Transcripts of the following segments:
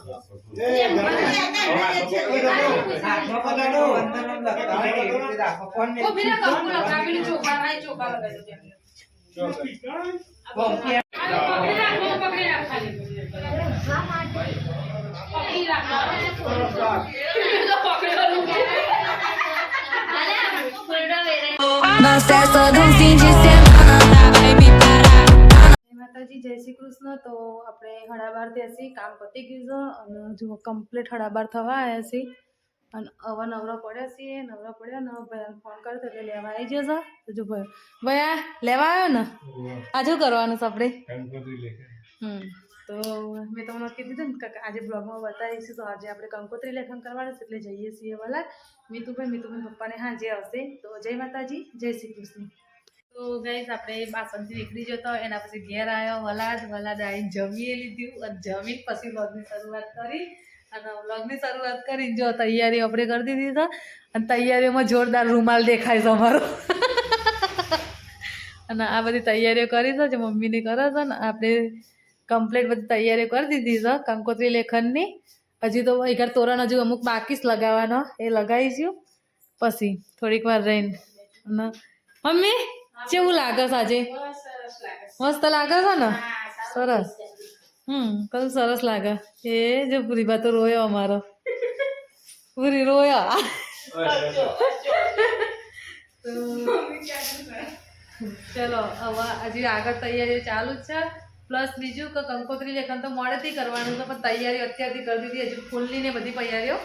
Não cessa de fim de semana, vai me parar. માતાજી જય શ્રી કૃષ્ણ. તો આપણે 12:30 હશે, કામ પતી ગયું છે અને જો કમ્પ્લીટ 12:30 થવા આવ્યા છે અને હવે નવરા પડ્યા છીએ. નવરા પડ્યા ને ભાઈ ફોન કર્યો તો એટલે લેવા આવી જશે. તો જો ભાઈ આ લેવા આવ્યો ને, આ શું કરવાનું છે આપણે? તો મેં તમને કીધું હતું ને આજે બ્લોગમાં બતાવીશું. તો આજે આપણે કંકોત્રી લેખન કરવાનું છે એટલે જઈએ છીએ વલાદ. મીતુભાઈ પપ્પાને હાજે આવશે. તો જય માતાજી, જય શ્રી કૃષ્ણ. તો ગાઈસ આપણે બાસનથી નીકળી જતો એના પછી ઘેર આવ્યો વલાદ આવીને જમીએ લીધું અને જમીન પછી વ્લોગની શરૂઆત કરી. અને વ્લોગની શરૂઆત કરીને જો તૈયારીઓ આપણે કરી દીધી છે અને તૈયારીઓમાં જોરદાર રૂમાલ દેખાય છે અમારો. અને આ બધી તૈયારીઓ કરી છે જે મમ્મીને કરે છે ને આપણે કમ્પ્લીટ બધી તૈયારીઓ કરી દીધી છે કંકોત્રી લેખનની. હજી તો ઘર તોરણ હજુ અમુક બાકી જ લગાવવાનો, એ લગાવીશું પછી થોડીક વાર રહીને. અને મમ્મી કેવું લાગે છે આજે? મસ્ત લાગે છે ને? સરસ. કયું સરસ લાગે. એ જો પૂરીબા તો રોયો અમારો, પૂરી રોયા. ચલો હવે હજી આગળ તૈયારીઓ ચાલુ જ છે. પ્લસ બીજું કે કંકોત્રી લેખન તો મોડેથી કરવાનું છે પણ તૈયારીઓ અત્યારથી કરી દીધી. હજુ ફૂલની ને બધી તૈયારીઓ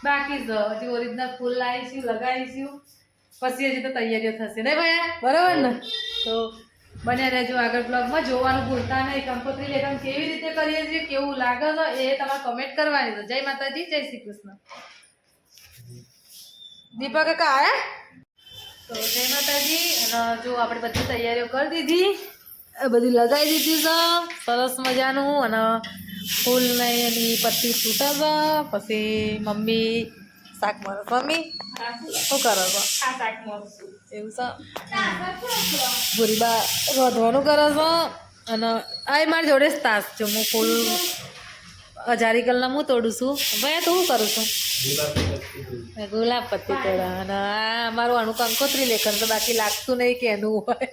બાકી છે. હજી ઓરિજિનલ ફૂલ લાવીશું, લગાવીશું પછી હજી તો તૈયારીઓ થશે ને ભાઈ, બરાબર ને? તો બન્યા રહેજો આગળ બ્લોગમાં. જોવાનું ભૂલતા નહીં. કંકોત્રી લેખન કેવી રીતે કરીએ છીએ, કેવું લાગે છે એ તમારે કમેન્ટ કરવાની છે. જય માતાજી, જય શ્રી કૃષ્ણ. દીપક કાકા આયા? તો જય માતાજી. અને જો આપણે બધી તૈયારીઓ કરી દીધી, બધી લગાવી દીધી છે સરસ મજાનું. અને ફૂલ નહીં એની પત્તી છૂટા છે. પછી મમ્મી શાક મળે. મમ્મી શું કરો છો? એવું છે. ભૂરીબા રોધવાનું કરે છે. અને આ મારી જોડે જ તાસ છે. હું ફૂલ હજારી કલના હું તોડું છું. ભાઈ તું શું કરું છું? ગુલાબ પત્તી તોડા. અને આ અમારું આનું કંકોત્રી લેખન તો બાકી લાગતું નહીં કે એનું હોય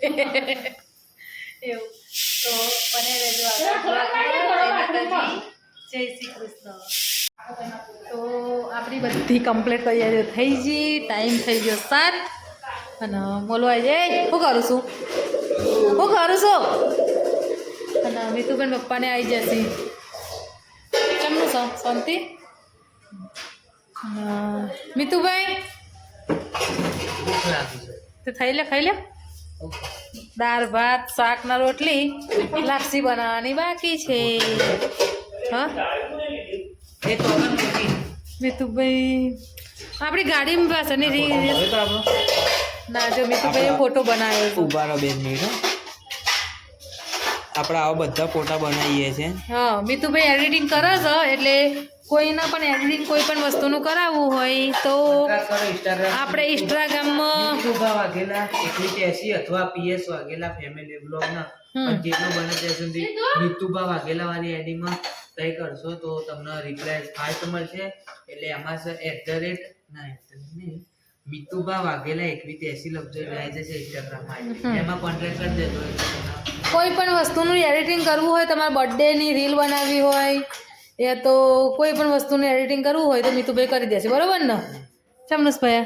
એવું. તો બને રહેજો જય શ્રી કૃષ્ણ. તો આપણી બધી કમ્પ્લીટ તૈયારીઓ થઈ ગઈ. ટાઈમ થઈ ગયો 7 અને બોલો આજે શું કરું છું? અને મીતુબેન પપ્પાને આવી જશે. કેમનું છે? શાંતિ? મીતુભાઈ તો ખાઈ લે. દાળ ભાત શાક ના રોટલી લાપસી બનાવવાની બાકી છે. હા મીતુભાઈ આપણી ગાડી પાછળની રીલ ના જો મીતુભાઈ ફોટો બનાવ્યો. ઉભા રહો 2 મિનિટ. આપણે આવા બધા ફોટા બનાવીએ છીએ. હા મીતુભાઈ એડિટિંગ કરે છે એટલે કોઈના પણ એડિટિંગ કોઈ પણ વસ્તુનું કરાવવું હોય તો આપણે ઇન્સ્ટાગ્રામમાં વાઘેલા 180 અથવા PS વાઘેલા ફેમિલી બ્લોગના પણ જેટલું બને ત્યાં સુધી મિતુભા વાઘેલા વાળી આઈડીમાં ટ્રાય કરશો તો તમને રિપ્લાય ફાસ્ટ મળશે. એટલે એમાં છે મિતુભા વાઘેલા 180 લખજો આવી જશે ઇન્સ્ટાગ્રામમાં. એમાં કોન્ટેક્ટ કરી દેજો. કોઈ પણ વસ્તુનું એડિટિંગ કરવું હોય, તમારા બર્થડેની રીલ બનાવવી હોય યા તો કોઈ પણ વસ્તુનું એડિટિંગ કરવું હોય તો મીતુભાઈ કરી દેશે, બરાબર ને? ચમનસ ભાઈ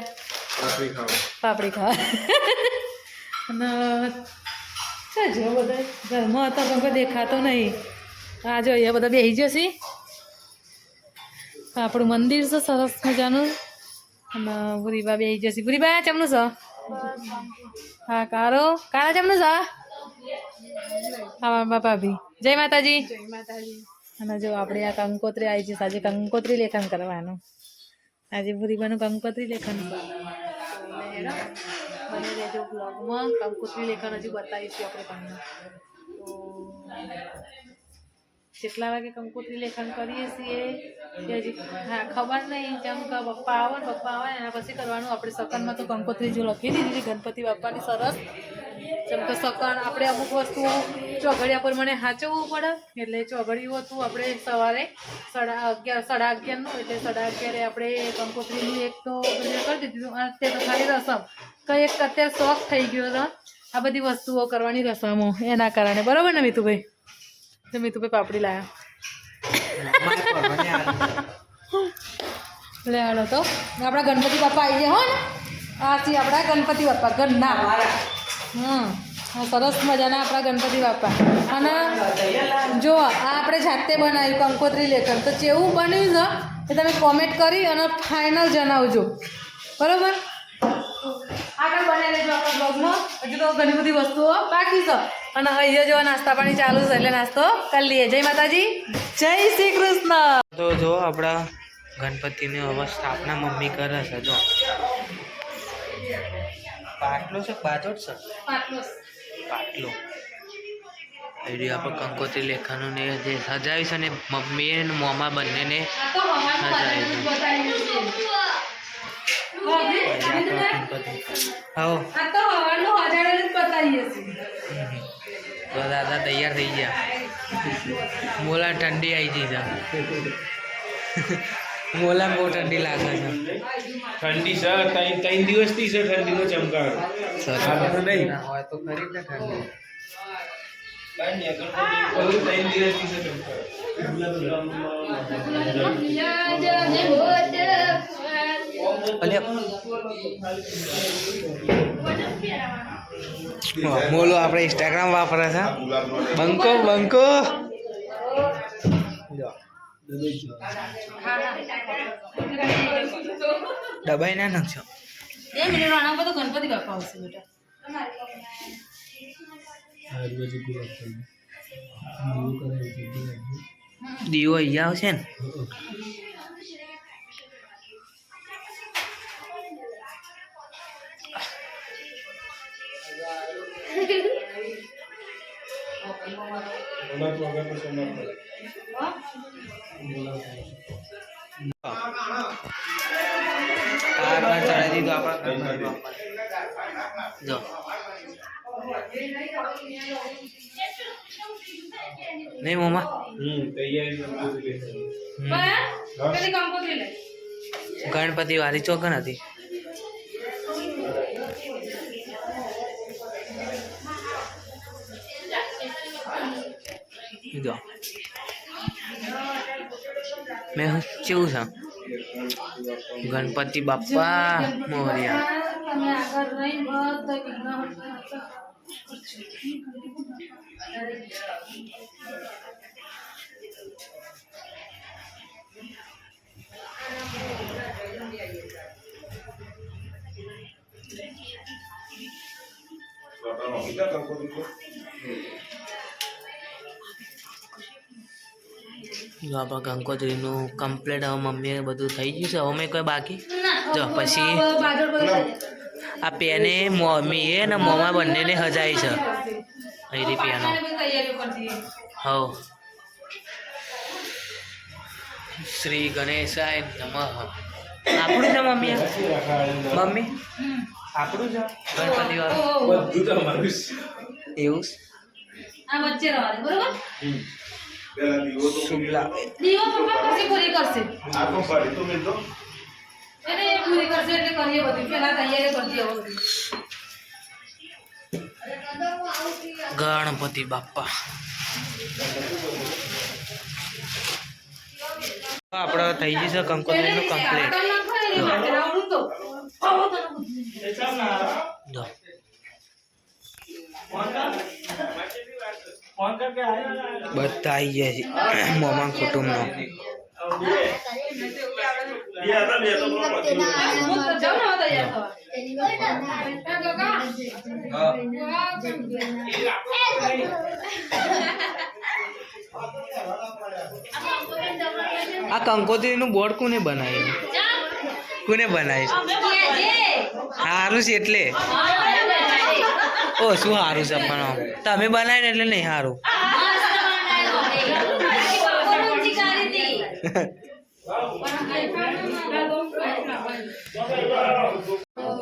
પાપડી ખાવા અને જો બધા ઘરમાં હતા પણ કોઈ દેખાતો નહીં. આ જો અહીંયા બધા બેસી જશે. આપણું મંદિર છે સરસ મજાનું. અને ભૂરીબા બેસી જશે. ભૂરીબા ચમનું છે? હા કારા ચમનું છે? હા ભાભી જય માતાજી. અને જો આપણે આ કંકોત્રી આવી છે. આજે કંકોત્રી લેખન કરવાનું. આજે ભૂરીબાનું કંકોત્રી લેખન બને રહેજો બ્લોગમાં. કંકોત્રી લેખન હજુ બતાવીશું આપણે તમને. તો જેટલા વાગે કંકોત્રી લેખન કરીએ છીએ એ હજી હા ખબર નહીં. જેમ કે પપ્પા આવે એના પછી કરવાનું. આપણે સકનમાં તો કંકોત્રી જો લખી દીધી ગણપતિ બાપાની સરસ જેમ કે સકન આપણે અમુક વસ્તુઓ ચોઘડિયા પ્રમાણે સાચવવું પડે એટલે ચોઘડિયું હતું આપણે સવારે 11:30 એટલે 11:30 આપણે કંકોત્રીનું એક તો કરી દીધું અને તે તો ખાલી રસમ કંઈ એક અત્યારે શોખ થઈ ગયો હતો આ બધી વસ્તુઓ કરવાની રસમો એના કારણે બરાબર ને મીતુભાઈ? તો મીતુભાઈ પાપડી લાયા લે હાલો તો આપણા ગણપતિ બાપા આવી ગયા હો ને આ છે આપણા ગણપતિ બાપા ઘરના હા સરસ મજાના આપણા ગણપતિ બાપા અને જો આ આપણે જાતે બનાવ્યું કંકોત્રી લેખન તો જેવું બન્યું છે એ તમે કોમેન્ટ કરી અને ફાઇનલ જણાવજો બરાબર. આગળ બનાવી લેજો આપણા બ્લોગમાં હજુ તો ઘણી બધી વસ્તુઓ બાકી છે અને અહીંયા જો નાસ્તા પાણી ચાલુ છે એટલે નાસ્તો કરી લઈએ. જય માતાજી, જય શ્રી કૃષ્ણ. તો જો આપણા ગણપતિની હવે સ્થાપના મમ્મી કરે છે. જો પાટલો છે બાજોટ છે પાટલો એડી આપણે કંકોત્રી લેખાનું ને જે સજાવી છે ને મમ્મી ને મોમા બંનેને દાદા તૈયાર થઈ ગયા. મોલા ઠંડી આવી ગઈ છે. મોલા બહુ ઠંડી લાગે છે. ઠંડી છે 3 દિવસથી છે ઠંડીનો ચમકારો નહીં હોય તો ખરી ને ઠંડી. 3 દિવસથી છે ચમકારો. મોલો આપણે ઇન્સ્ટાગ્રામ વાપરે છે. બંકો બંકો દબાઈ ના નાખશો. ગણપતિ બાપા આવશે બેટા. દીવો અહીંયા આવશે ને. ચડાવી દીધું આપણા જો નહીં મોમા ગણપતિ વાળી ચોકન હતી. જો મેં કેવું છે ગણપતિ બાપા મોર્યા. જો આપણા કંકોત્રીનું કમ્પ્લીટ હવે મમ્મીએ બધું થઈ ગયું છે. હવે મેં કોઈ બાકી જો પછી આ પેને મમ્મીએ ને મોમાં બંનેને હજાઈ છે. અહીં પેનો હવ શ્રી ગણેશાય નમઃ. આપણું છે મમ્મી મમ્મી આપણું છે ગણપતિ વાળું એવું આ વચ્ચે રહેવા દે બરોબર. શુભલા દીવો પપ્પા પછી પૂરી કરશે એને પૂરી કરશે એટલે કરીએ બધું પહેલા તૈયારી કરી દઈએ બધું. ગણપતિ બાપા આપણે થઈ ગયું છે કંકોત્રીનું કમ્પ્લીટ. જો બધા આવી ગયા છે મોમા કુટુંબનો. આ કંકોત્રીનું બોર્ડ કોને બનાવ્યું? કોને બનાવ્યું? સારું છે એટલે ઓ શું સારું છે પણ તમે બનાવીને એટલે નહીં સારું.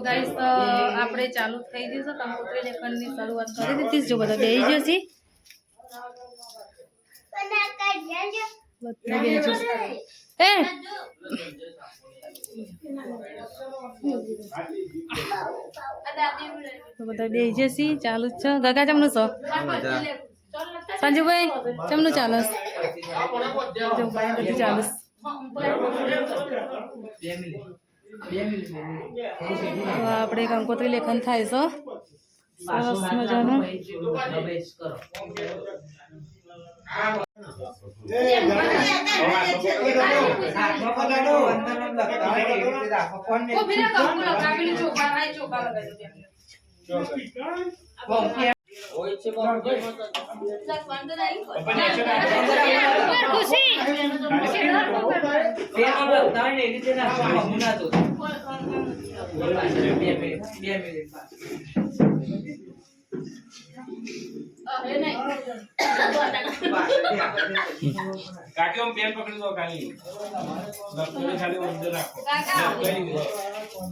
ગાઈસ આપણે ચાલુ થઈ ગયું છે કંકોત્રી લેખનની શરૂઆત કરી દીધી જો બધા બેસી જશે બધા બેસી જશે એ તો બધા બેસી જશે ચાલુ જ છે ગગા ચમનું છો સંજુભાઈ ચમનું ચાલે જો ભાઈ બધું ચાલે તો આપણે કંકોત્રી લેખન થાય છે સરસ મજાનું કાકી આમ પેન પકડી દો ખાલી લપટોને ખાલી અંદર રાખો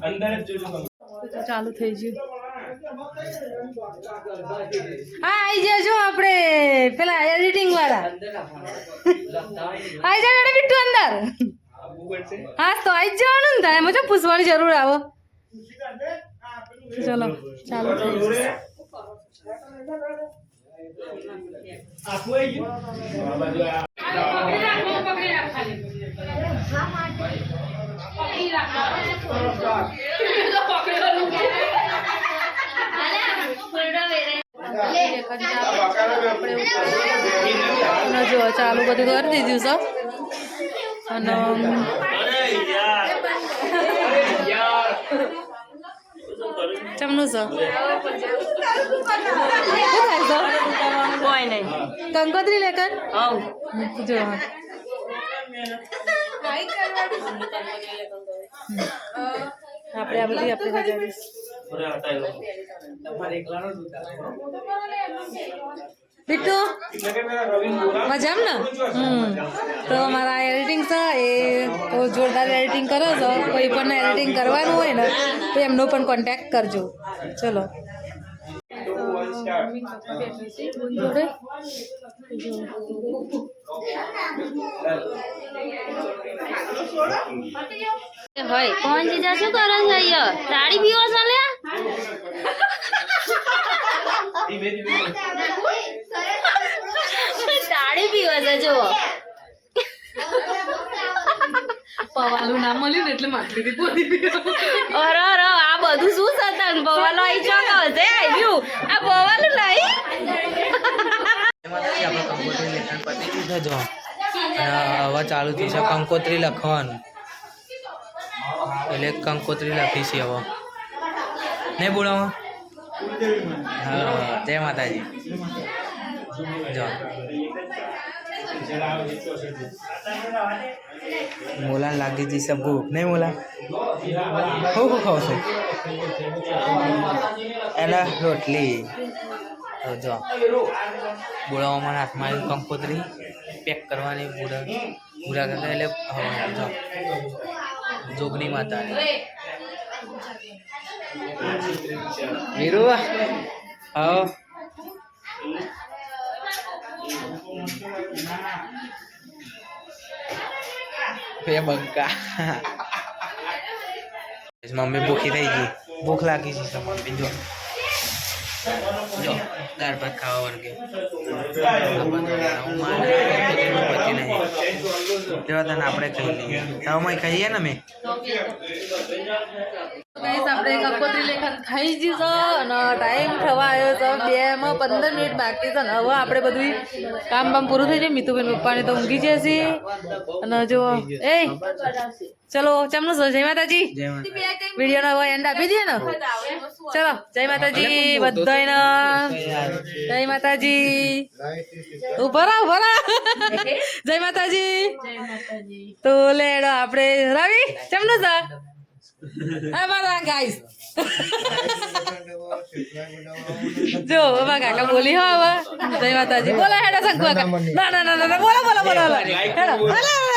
અંદર જ જોજો તો ચાલુ થઈ ગયું હા આવી જજો આપણે પેલા એડિટિંગ વાળા આવી જાવ એને બિટ્ટુ અંદર હા તો આવી જ જવાનું ને થાય એમાં જો પૂછવાની જરૂર આવો ચલો ચાલુ થઈ ગયું જો ચાલુ બધું કરી દીધું છે અને ચમનું છે કોઈ નહીં કંકોત્રી લેખન જો આપણે આ બધી આપણે સજાવીશ બિટ્ટુ મજામ ને તો મારા એડિટિંગ છે એ તો જોરદાર એડિટિંગ કરો છો કોઈ પણ એડિટિંગ કરવાનું હોય ને તો એમનો પણ કોન્ટેક્ટ કરજો ચલો હોય કોણ જીજા શું કરો છો અહીંયા તાળી પીવો છો લે તાળી પીવો છો જો પવાલું ના મળ્યું ને એટલે માટલી પોતી પીવો અરે અરે આ બધું શું સતન પવાલો આઈ ચોક હશે આવ્યું આ પવાલું નહીં કંકોત્રી લેખન પતી ગયું છે જો હવે ચાલુ થશે કંકોત્રી લખવાનું એટલે કંકોત્રી લખી છે હવે નહીં બોલાવો હા જય માતાજી જો મોલા લાગી જશે ભૂખ નહીં મોલા હું ખાવ છું એના રોટલી તો જો બોલાવવામાં હાથમાં આવી કંકોત્રી પેક કરવાની પૂરા કરતા એટલે જો જોગની માતા વીરુ આવો બંકા મમ્મી ભૂખી થઈ ગઈ ભૂખ લાગી છે મમ્મી જો દાળ ભાત ખાવા વર્ગે આપણે ખાઈ લઈએ તમે ખાઈએ ને મેં આપણે કંકોત્રી લેખન ખાઈ દીધો અને ટાઈમ થવા આવ્યો છે 2:15 મિનિટ બાકી છે ને હવે આપણે બધું કામ પૂરું થઈ જાય મીતુબેન પપ્પાને તો ઊંઘી જશે અને જો એ ચલો ચમનું જય માતાજી વિડીયોનો હવે એન્ડ આપી દઈએ ને ચલો જય માતાજી બધાને જય માતાજી ઉભા જય માતાજી તો લેડો આપણે રવિ ચમનું છે મારા ગાઈસ જો બાબા કાકા બોલી હો હવે જય માતાજી બોલો હેડો શંકુ કાકા ના ના ના ના બોલો બોલો બોલો હેડો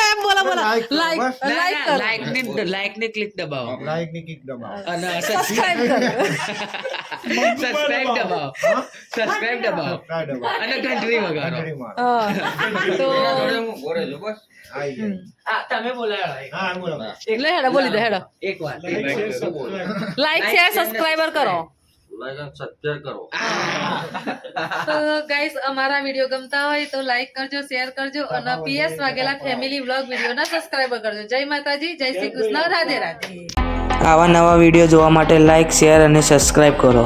એમ બોલો બોલો લાઈક કરો લાઈક ને ક્લિક દબાવો લાઈક ની કિક દબાવો અને સબસ્ક્રાઇબ કરો સબસ્ક્રાઇબ દબાવો અને ઘંટડી વગાડો હા તો આઈ જાય. તમે બોલાવો હા બોલો એટલે હેડો બોલી દે હેડો એક વાર લાઈક શેર સબસ્ક્રાઇબર કરો તો ગાઈસ અમારા વિડીયો ગમતા હોય તો લાઈક કરજો શેર કરજો અને પીએસ વાઘેલા ફેમિલી વ્લોગ વિડીયોના સબસ્ક્રાઇબર કરજો જય માતાજી જય શ્રી કૃષ્ણ રાધે રાધે આવા નવા વિડીયો જોવા માટે લાઈક શેર અને સબસ્ક્રાઇબ કરો